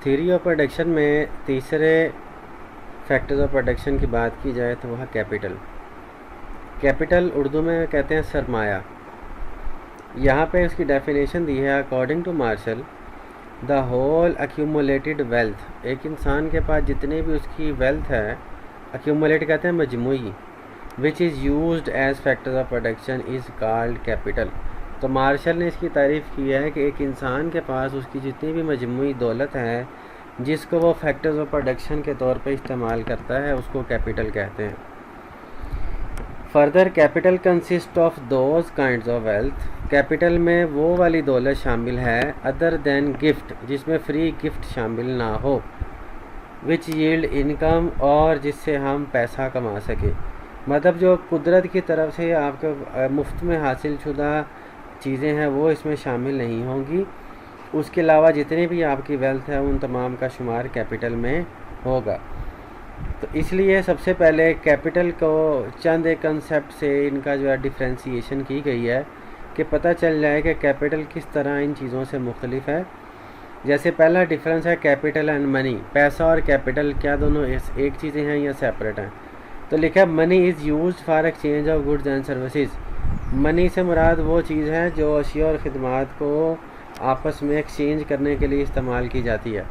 Theory of production में तीसरे factors of production की बात की जाए तो वह कैपिटल। कैपिटल उर्दू में कहते हैं सरमाया। यहाँ पे उसकी डेफिनेशन दी है according to Marshall, the whole accumulated wealth. एक इंसान के पास जितने भी उसकी वेल्थ है, एक्यूमुलेट कहते हैं मजमूई, which is used as factors of production is called capital. तो मार्शल ने इसकी तारीफ़ की है कि एक इंसान के पास उसकी जितनी भी मजमूई दौलत है जिसको वो फैक्टर्स ऑफ प्रोडक्शन के तौर पे इस्तेमाल करता है, उसको कैपिटल कहते हैं। Further capital consist of those kinds of wealth. Capital में वो वाली दौलत शामिल है अदर देन गिफ्ट, जिसमें फ्री गिफ्ट शामिल ना हो, विच यील्ड इनकम, और जिससे हम पैसा कमा सके। मतलब जो कुदरत की तरफ से आपके मुफ्त में हासिल शुदा चीज़ें हैं वो इसमें शामिल नहीं होंगी। उसके अलावा जितनी भी आपकी वेल्थ है उन तमाम का शुमार कैपिटल में होगा। तो इसलिए सबसे पहले कैपिटल को चंद एक कंसेप्ट से इनका जो है डिफ्रेंसीशन की गई है कि पता चल जाए कि कैपिटल किस तरह इन चीज़ों से मुख्तलिफ है। जैसे पहला डिफरेंस है कैपिटल एंड मनी। पैसा और कैपिटल क्या दोनों एक चीज़ें हैं या सेपरेट हैं? तो लिखा है money is used for exchange of goods and services. Money से मुराद वो चीज़ है जो अशिया और ख़िदमात को आपस में एक्सचेंज करने के लिए इस्तेमाल की जाती है।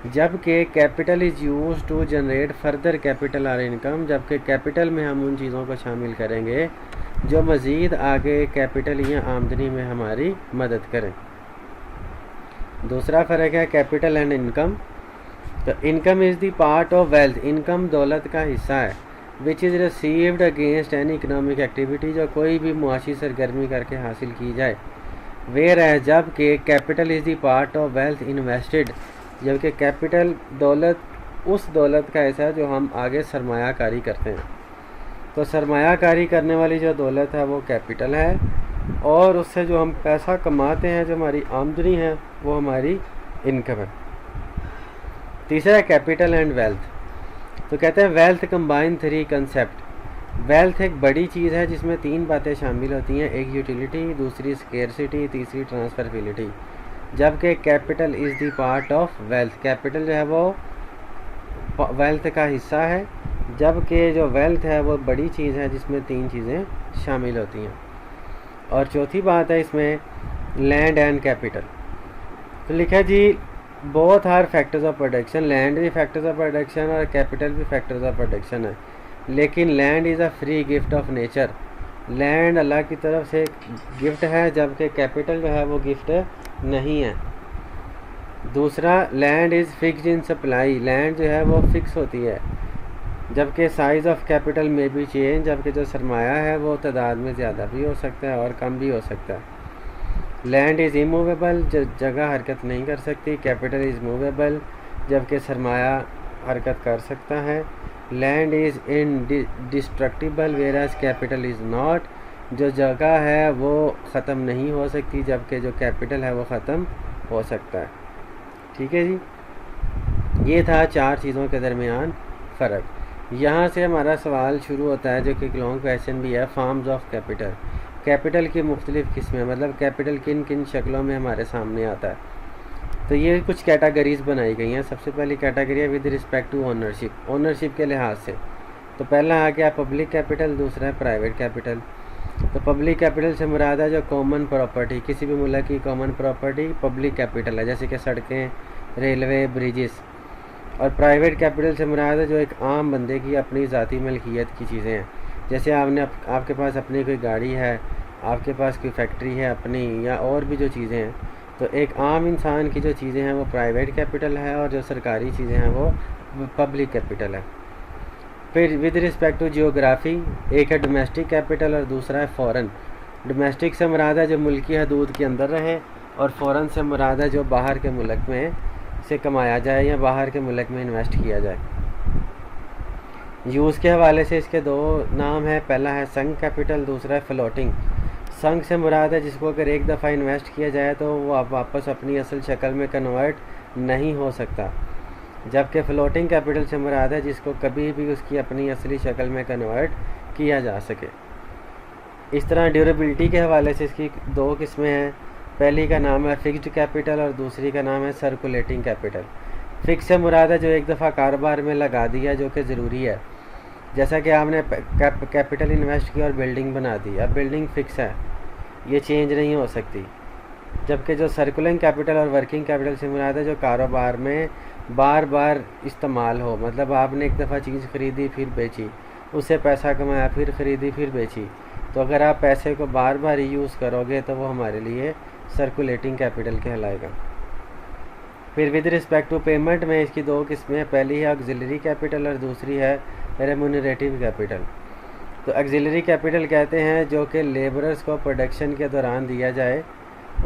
जबकि capital is use to generate further capital और इनकम। जबकि कैपिटल में हम उन चीज़ों को शामिल करेंगे जो मज़ीद आगे कैपिटल या आमदनी में हमारी मदद करें। दूसरा फ़र्क है कैपिटल एंड इनकम। तो income is the part of wealth. Income दौलत का हिस्सा है which is received against any economic activity, जो कोई भी मुआशी सरगर्मी करके हासिल की जाए। वेयर है जबकि capital is the part of wealth invested. जबकि कैपिटल दौलत उस दौलत का हिस्सा है जो हम आगे सरमायाकारी करते हैं। तो सरमायाकारी करने वाली जो दौलत है वो कैपिटल है, और उससे जो हम पैसा कमाते हैं, जो हमारी आमदनी है, वो हमारी इनकम है। तीसरा है कैपिटल एंड वेल्थ। तो कहते हैं wealth combine three concept. Wealth एक बड़ी चीज़ है जिसमें तीन बातें शामिल होती हैं, एक यूटिलिटी, दूसरी स्केर्सिटी, तीसरी ट्रांसफरबिलिटी। जबकि capital is the part of wealth. Capital जो है वो वेल्थ का हिस्सा है, जबकि जो वेल्थ है वो बड़ी चीज़ है जिसमें तीन चीज़ें शामिल होती हैं। और चौथी बात है इसमें लैंड एंड कैपिटल। तो लिखा जी both are factors of production. Land भी फैक्टर्स ऑफ प्रोडक्शन और कैपिटल भी फैक्टर्स ऑफ प्रोडक्शन है, लेकिन land is a free gift of nature. Land Allah की तरफ से गिफ्ट है, जबकि कैपिटल जो है वो गिफ्ट नहीं है। दूसरा land is fixed in supply. Land जो है वो फिक्स होती है, जबकि साइज़ ऑफ कैपिटल में भी चेंज। जबकि जो सरमाया है वो तादाद में ज़्यादा भी हो सकता है और कम भी हो सकता है। लैंड इज़ इमूवेबल, जगह हरकत नहीं कर सकती। कैपिटल इज़ मूवेबल, जबकि सरमाया हरकत कर सकता है। Land is indestructible whereas capital is not. जो जगह है वो ख़त्म नहीं हो सकती, जबकि जो कैपिटल है वो ख़त्म हो सकता है। ठीक है जी, ये था चार चीज़ों के दरमियान फ़र्क। यहाँ से हमारा सवाल शुरू होता है जो कि एक लॉन्ग क्वेश्चन भी है, फॉर्म्स ऑफ कैपिटल। कैपिटल की मुख्तलिफ़ किस्में, मतलब कैपिटल किन किन शक्लों में हमारे सामने आता है। तो ये कुछ कैटेगरीज़ बनाई गई हैं। सबसे पहली कैटेगरी है with respect to ownership. Ownership के लिहाज से तो पहला आ गया पब्लिक कैपिटल, दूसरा है प्राइवेट कैपिटल। तो पब्लिक कैपिटल से मुराद है जो कॉमन प्रॉपर्टी, किसी भी मुल्क की कॉमन प्रॉपर्टी पब्लिक कैपिटल है, जैसे कि सड़कें, रेलवे, ब्रिजेस। और प्राइवेट कैपिटल से मुराद है जो एक आम बंदे की अपनी ज़ाती मलकियत की चीज़ें हैं, जैसे आपके पास अपनी कोई गाड़ी है, आपके पास कोई फैक्ट्री है अपनी, या और भी जो चीज़ें हैं। तो एक आम इंसान की जो चीज़ें हैं वो प्राइवेट कैपिटल है, और जो सरकारी चीज़ें हैं वो पब्लिक कैपिटल है। फिर विद रिस्पेक्ट टू जियोग्राफी, एक है डोमेस्टिक कैपिटल और दूसरा है फ़ॉरेन। डोमेस्टिक से मुराद है जो मुल्की हदूद के अंदर रहे, और फ़ॉरेन से मुराद है जो बाहर के मुल्क में से कमाया जाए या बाहर के मुल्क में इन्वेस्ट किया जाए। यूज़ के हवाले से इसके दो नाम है, पहला है संक कैपिटल, दूसरा है फ्लोटिंग। संक से मुराद है जिसको अगर एक दफ़ा इन्वेस्ट किया जाए तो वो अब वापस अपनी असल शक्ल में कन्वर्ट नहीं हो सकता, जबकि फ्लोटिंग कैपिटल से मुराद है जिसको कभी भी उसकी अपनी असली शक्ल में कन्वर्ट किया जा सके। इस तरह ड्यूरेबिलिटी के हवाले से इसकी दो किस्में हैं। पहली का नाम है फिक्स्ड कैपिटल और दूसरी का नाम है सर्कुलेटिंग कैपिटल। फिक्स से मुराद है जो एक दफ़ा कारोबार में लगा दिया जो कि ज़रूरी है। जैसा कि आपने कैपिटल इन्वेस्ट किया और बिल्डिंग बना दी, अब बिल्डिंग फिक्स है, ये चेंज नहीं हो सकती। जबकि जो सर्कुलेंट कैपिटल और वर्किंग कैपिटल से मुराद है जो कारोबार में बार बार इस्तेमाल हो, मतलब आपने एक दफ़ा चीज़ ख़रीदी फिर बेची, उससे पैसा कमाया फिर ख़रीदी फिर बेची, तो अगर आप पैसे को बार बार यूज़ करोगे तो वो हमारे लिए सर्कुलेटिंग कैपिटल कहलाएगा। फिर विद रिस्पेक्ट टू पेमेंट में इसकी दो किस्में हैं, पहली है ऑक्सिलरी कैपिटल और दूसरी है रेम्यूनरेटिव कैपिटल। तो ऑक्सिलरी कैपिटल कहते हैं जो कि लेबरर्स को प्रोडक्शन के दौरान दिया जाए,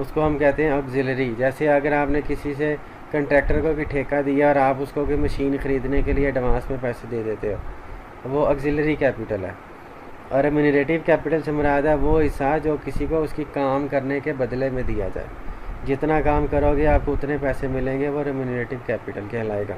उसको हम कहते हैं ऑक्सिलरी। जैसे अगर आपने किसी से कंट्रैक्टर को भी ठेका दिया और आप उसको कोई मशीन ख़रीदने के लिए एडवांस में पैसे दे देते हो, वो ऑक्सिलरी कैपिटल है। और रेम्यूनरेटिव कैपिटल से मुराद है वो हिस्सा जो किसी को उसकी काम करने के बदले में दिया जाए, जितना काम करोगे आपको उतने पैसे मिलेंगे, वो रेम्यूनरेटिव कैपिटल कहलाएगा।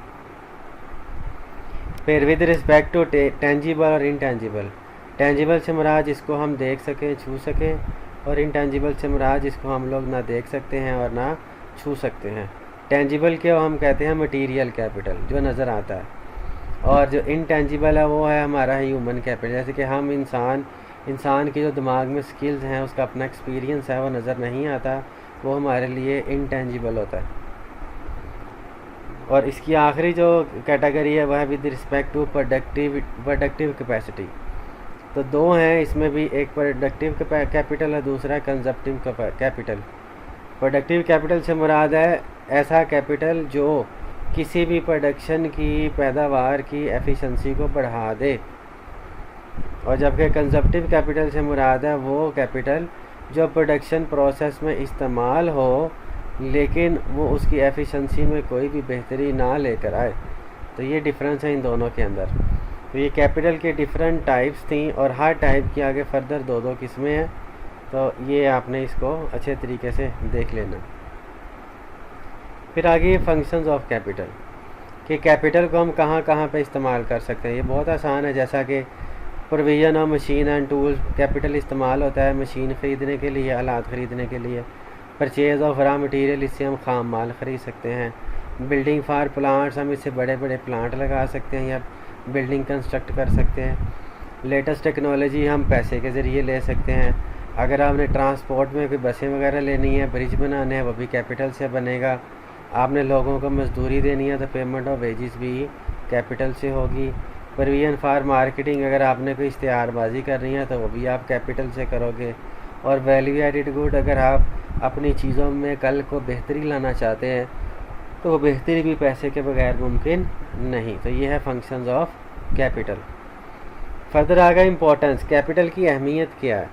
फिर विद रिस्पेक्ट टू टेंजिबल और इनटेंजिबल, टेंजिबल से मुराद जिसको हम देख सकें छू सकें, और इनटेंजिबल से मुराद जिसको हम लोग ना देख सकते हैं और ना छू सकते हैं। टेंजिबल के हम कहते हैं मटीरियल कैपिटल जो नज़र आता है, और जो इनटेंजिबल है वो है हमारा ह्यूमन कैपिटल। जैसे कि हम इंसान के जो दिमाग में स्किल्स हैं, उसका अपना एक्सपीरियंस है, वो नज़र नहीं आता, वो हमारे लिए इनटेंजिबल होता है। और इसकी आखिरी जो कैटेगरी है वह है with respect to productive capacity. तो दो हैं इसमें भी, एक प्रोडक्टिव कैपिटल है, दूसरा कंजप्टिव कैपिटल। प्रोडक्टिव कैपिटल से मुराद है ऐसा कैपिटल जो किसी भी प्रोडक्शन की पैदावार की एफिशिएंसी को बढ़ा दे, और जबकि कंजप्टिव कैपिटल से मुराद है वो कैपिटल जो प्रोडक्शन प्रोसेस में इस्तेमाल हो लेकिन वो उसकी एफिशिएंसी में कोई भी बेहतरी ना लेकर आए। तो ये डिफरेंस है इन दोनों के अंदर। तो ये कैपिटल के डिफरेंट टाइप्स थी और हर टाइप की आगे फर्दर दो किस्में हैं, तो ये आपने इसको अच्छे तरीके से देख लेना। फिर आगे फंक्शंस ऑफ कैपिटल, कि कैपिटल को हम कहाँ कहाँ पे इस्तेमाल कर सकते हैं। ये बहुत आसान है, जैसा कि provision of machine and tools, capital इस्तेमाल होता है मशीन ख़रीदने के लिए, आलात ख़रीदने के लिए। परचेज़ ऑफ रॉ मटीरियल, इससे हम खाम माल ख़रीद सकते हैं। बिल्डिंग फॉर प्लांट्स, हम इससे बड़े बड़े प्लांट लगा सकते हैं या बिल्डिंग कंस्ट्रक्ट कर सकते हैं। लेटेस्ट टेक्नोलॉजी हम पैसे के ज़रिए ले सकते हैं। अगर आपने ट्रांसपोर्ट में कोई बसें वगैरह लेनी है, ब्रिज बनाने हैं, वो भी कैपिटल से बनेगा। आपने लोगों को मजदूरी देनी है तो पेमेंट ऑफ वेजेस भी कैपिटल से होगी। प्रोविजन फॉर मार्केटिंग, अगर आपने कोई इश्तिहारबाजी करनी है तो वो भी आप कैपिटल से करोगे। और वैल्यू एडिड गुड, अगर आप अपनी चीज़ों में कल को बेहतरी लाना चाहते हैं तो वो बेहतरी भी पैसे के बगैर मुमकिन नहीं। तो ये है फंक्शंस ऑफ कैपिटल। फर्दर आगे इम्पोर्टेंस, कैपिटल की अहमियत क्या है।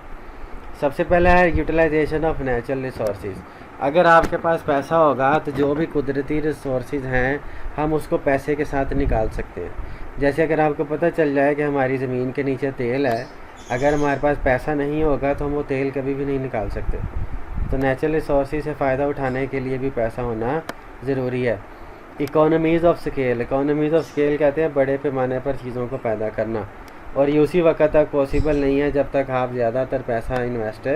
सबसे पहला है यूटिलाइजेशन ऑफ नेचुरल रिसोर्सेज। अगर आपके पास पैसा होगा तो जो भी कुदरती रिसोर्सेज हैं हम उसको पैसे के साथ निकाल सकते हैं। जैसे अगर आपको पता चल जाए कि हमारी ज़मीन के नीचे तेल है, अगर हमारे पास पैसा नहीं होगा तो हम वो तेल कभी भी नहीं निकाल सकते। तो नेचुरल रिसोर्सेज से फ़ायदा उठाने के लिए भी पैसा होना ज़रूरी है। Economies of scale, economies of scale कहते हैं बड़े पैमाने पर चीज़ों को पैदा करना, और ये उसी वक्त तक पॉसिबल नहीं है जब तक आप ज़्यादातर पैसा इन्वेस्ट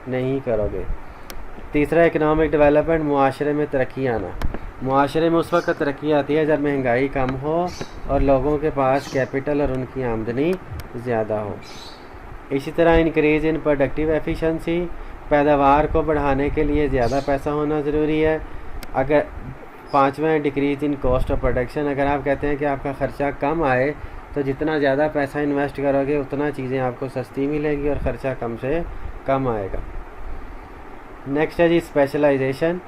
नहीं करोगे। तीसरा इकनॉमिक डेवलपमेंट, मुआशरे में तरक्की आना। मुआशरे में उस वक्त तरक्की आती है जब महंगाई कम हो और लोगों के पास कैपिटल और उनकी आमदनी ज़्यादा हो। इसी तरह इंक्रीज इन प्रोडक्टिव एफिशिएंसी, पैदावार को बढ़ाने के लिए ज़्यादा पैसा होना ज़रूरी है। अगर पाँचवा है decrease in cost of production, अगर आप कहते हैं कि आपका ख़र्चा कम आए तो जितना ज़्यादा पैसा इन्वेस्ट करोगे उतना चीज़ें आपको सस्ती मिलेगी और ख़र्चा कम से कम आएगा। नेक्स्ट है जी स्पेशलाइजेशन।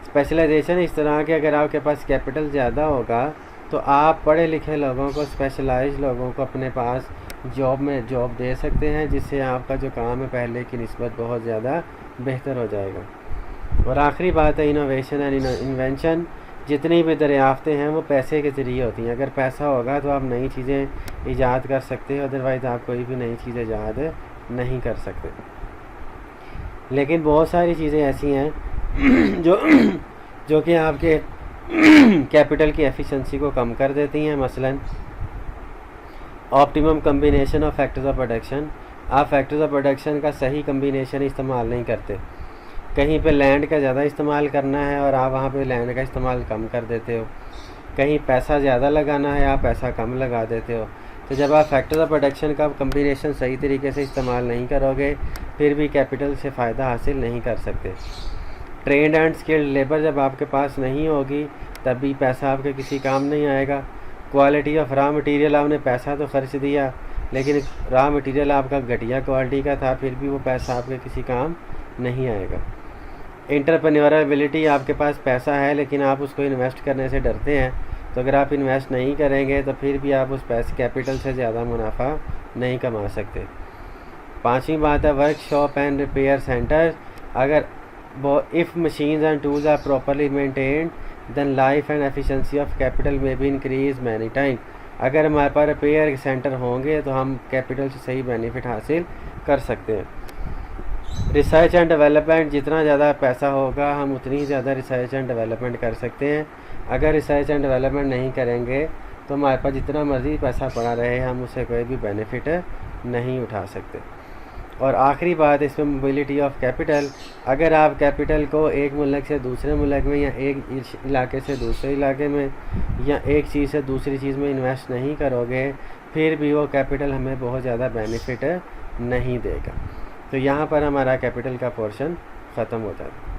स्पेशलाइजेशन इस तरह के, अगर आपके पास कैपिटल ज़्यादा होगा तो आप पढ़े लिखे लोगों को, स्पेशलाइज लोगों को अपने पास जॉब दे सकते हैं, जिससे आपका जो काम है पहले की निस्बत बहुत ज़्यादा बेहतर हो जाएगा। और आखिरी बात है इनोवेशन एंड इन्वेंशन। जितनी भी दरियाफ्तें हैं वो पैसे के ज़रिए होती हैं। अगर पैसा होगा तो आप नई चीज़ें ईजाद कर सकते हैं, अदरवाइज़ आप कोई भी नई चीज़ ईजाद नहीं कर सकते। लेकिन बहुत सारी चीज़ें ऐसी हैं जो कि आपके कैपिटल की एफिशिएंसी को कम कर देती हैं। मसलन optimum combination of factors of production, आप फैक्टर्स ऑफ प्रोडक्शन का सही कम्बिनेशन इस्तेमाल नहीं करते। कहीं पे लैंड का ज़्यादा इस्तेमाल करना है और आप वहाँ पे लैंड का इस्तेमाल कम कर देते हो। कहीं पैसा ज़्यादा लगाना है, आप पैसा कम लगा देते हो। तो जब आप फैक्टर ऑफ प्रोडक्शन का कम्बिनेशन सही तरीके से इस्तेमाल नहीं करोगे, फिर भी कैपिटल से फ़ायदा हासिल नहीं कर सकते। ट्रेंड एंड स्किल्ड लेबर जब आपके पास नहीं होगी, तब भी पैसा आपके किसी काम नहीं आएगा। क्वालिटी ऑफ रॉ मटेरियल, आपने पैसा तो खर्च दिया, लेकिन रॉ मटेरियल आपका घटिया क्वालिटी का था, फिर भी वो पैसा आपके किसी काम नहीं आएगा। एंटरप्रेन्योरेबिलिटी, आपके पास पैसा है लेकिन आप उसको इन्वेस्ट करने से डरते हैं, तो अगर आप इन्वेस्ट नहीं करेंगे तो फिर भी आप उस पैसे कैपिटल से ज़्यादा मुनाफा नहीं कमा सकते। पांचवी बात है वर्कशॉप एंड रिपेयर सेंटर। अगर if machines and tools are properly maintained then life and efficiency of capital में भी इंक्रीज मैनी टाइम। अगर हमारे पास रिपेयर सेंटर होंगे तो हम कैपिटल से सही बेनिफिट हासिल कर सकते हैं। रिसर्च एंड डेवलपमेंट, जितना ज़्यादा पैसा होगा हम उतनी ज़्यादा रिसर्च एंड डेवलपमेंट कर सकते हैं। अगर रिसर्च एंड डेवलपमेंट नहीं करेंगे तो हमारे पास जितना मर्ज़ी पैसा पड़ा रहे, हम उससे कोई भी बेनिफिट नहीं उठा सकते। और आखिरी बात इसमें मोबिलिटी ऑफ कैपिटल। अगर आप कैपिटल को एक मुल्क से दूसरे मुल्क में या एक इलाके से दूसरे इलाके में या एक चीज़ से दूसरी चीज़ में इन्वेस्ट नहीं करोगे, फिर भी वो कैपिटल हमें बहुत ज़्यादा बेनिफिट नहीं देगा। तो यहाँ पर हमारा कैपिटल का पोर्शन ख़त्म होता है।